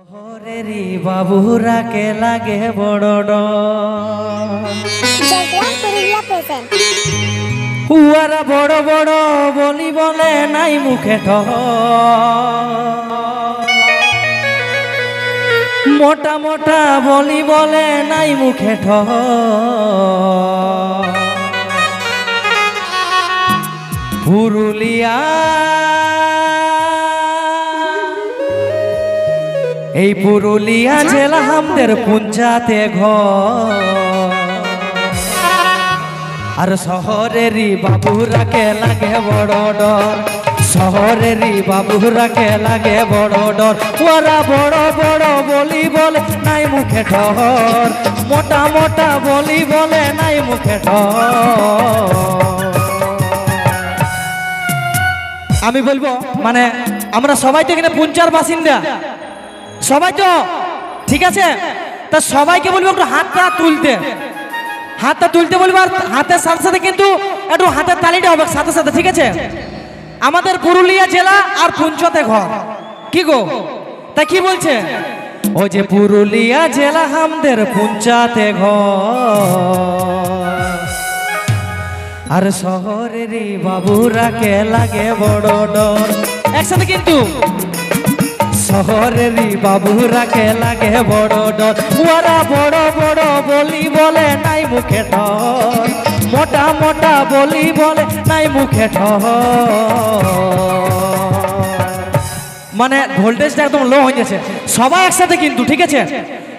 হরেরি বাবুরাকে লাগে বড় হুয়ারা বড় বড় বলি বলে নাই মুখে মোটা মোটা বলি বলে নাই মুখে পুরুলিয়া এই পুরুলিয়া জেলা আমাদের পুঞ্চাতে ঘর আর শহরেরই বাবুরাকে লাগে বড় ডর শহরেরই বাবুরাকে লাগে বড় ডর ওরা বড় বড় বলি বলে নাই মুখে ঠর মোটা মোটা বলি বলে নাই মুখে ঠর আমি বলবো মানে আমরা সবাই তো এখানে পুঞ্চার বাসিন্দা সবাই তো ঠিক আছে তা সবাইকে বলবো একটু হাতটা তুলতে বলবো আর হাতের সাথে সাথে কিন্তু একটু হাতের তালিটা হবে সাথে সাথে ঠিক আছে আমাদের পুরুলিয়া জেলা আর পুঞ্চতে ঘর কি গো তা কি বলছে ওই যে পুরুলিয়া জেলা আমাদের পুঞ্চাতে ঘর আর শহরেরই বাবুরাকে লাগে বড় ডর একসাথে কিন্তু শহরেরই বাবুরাকে লাগে বড় ডর ওরা বড় বড় বলি বলে নাই মুখে ঠর মোটা মোটা বলি বলে নাই মুখে ঠর মানে ভোল্টেজটা একদম লো হয়ে গেছে সবাই একসাথে কিন্তু ঠিক আছে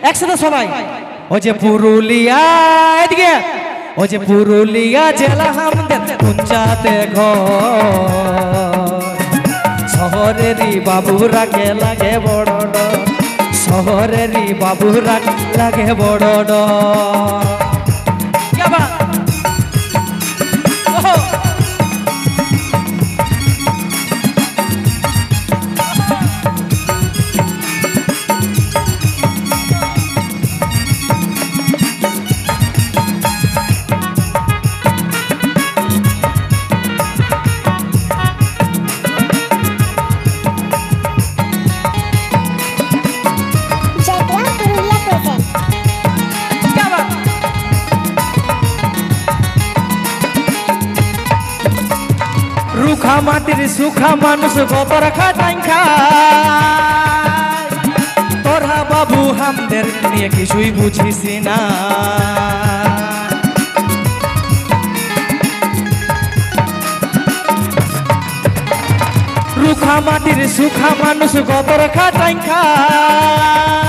একসাথে সবাই ওই যে পুরুলিয়া এদিকে ওই যে পুরুলিয়া জেলা আমাদের পুঞ্চাতে ঘর শহরেরই বাবুরাকে লাগে বড় ডর শহরেরই বাবুরাকে লাগে বড় ডর রুখা মাটির সুখা মানুষ গোবর খাটাই খায় তোরা বাবু আমাদের নিয়ে কিছুই বুঝিস না রুখা মাটির সুখা মানুষ গোবর খাটাই খায়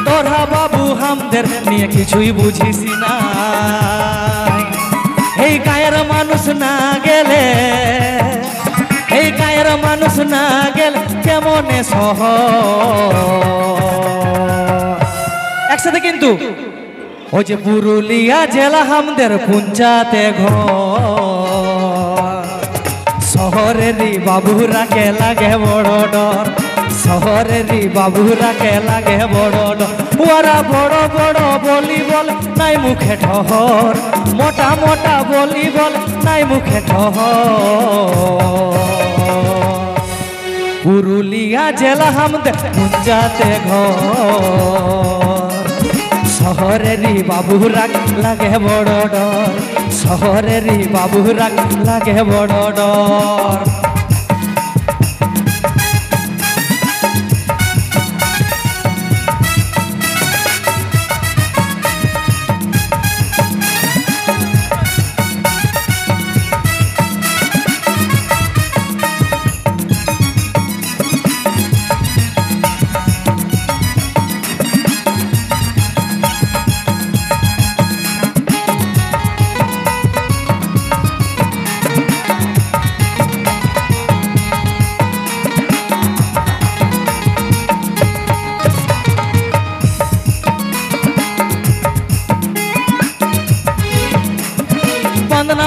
তোরা বাবু আমাদের নিয়ে কিছুই বুঝিস না এই গায়ের মানুষ না গেলে এই গায়ের মানুষ না গেলে কেমনে সহ একসাথে কিন্তু ওই যে পুরুলিয়া জেলা আমাদের পুঞ্চাতে ঘর শহরেরই বাবুরাকে লাগে বড় ডর শহরেরই বাবুরাকে লাগে বড় ডর ওরা বড় বড় বলি বল নাই মুখে ঠহর মোটা মোটা বলি বল নাই মুখে ঠহর পুরুলিয়া জেলা আমাদের পুঞ্চাতে ঘর শহরেরই বাবুরাকে লাগে বড় ডর শহরেরই বাবুরাকে লাগে বড় ডর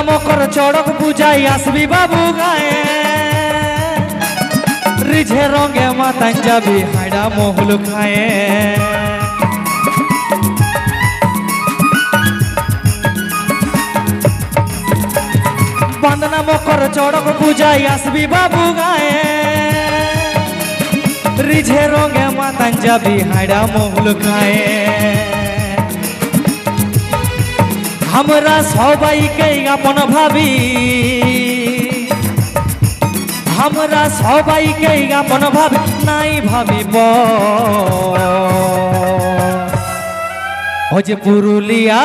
মকর চড়ক পূজাই আসবি বাবু গায়ে রিঝে রঙে মাতান যাবি হাইডা মহুল খায়ে বান্দনা মকর চড়ক পূজাই আসবি বাবু গায়ে রিঝে রঙে মাতান যাবি হাইডা মহুল খায়ে আমরা সবাইকে আপন ভাবি আমরা সবাইকে আপন ভাবি নাই ভাবিব ও যে পুরুলিয়া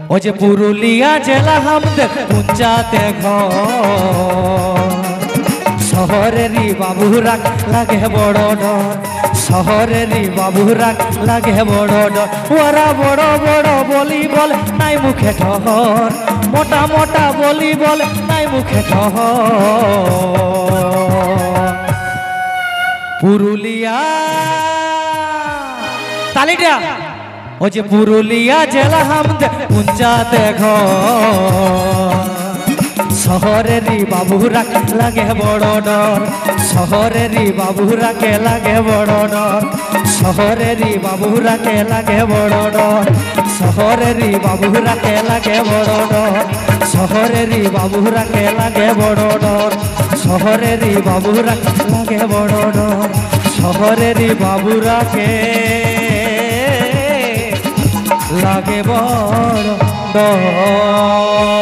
ও যে পুরুলিয়া জেলা আমাদের পঞ্চায়েতে ঘর শহরেরই বাবুরা লাগে বড় ডর শহরেরই বাবুরা লাগে বড় ডর ওরা বড় বড় বলি বলে নাই মুখে ঠহর মোটা মোটা বলি বলে নাই মুখে ঠহর পুরুলিয়া তালিটা ও যে পুরুলিয়া জেলা আমাদের পঞ্চায়েতে ঘর শহরেরই বাবুরা লাগে বড় ডর শহরেরই বাবুরাকে লাগে বড় ডর শহরেরই বাবুরাকে লাগে বড় ডর শহরেরই বাবুরাকে লাগে বড় ডর শহরেরই বাবুরাকে লাগে বড় ডর শহরেরই বাবুরাকে লাগে বড় ডর শহরেরই বাবুরাকে লাগে বড় ডর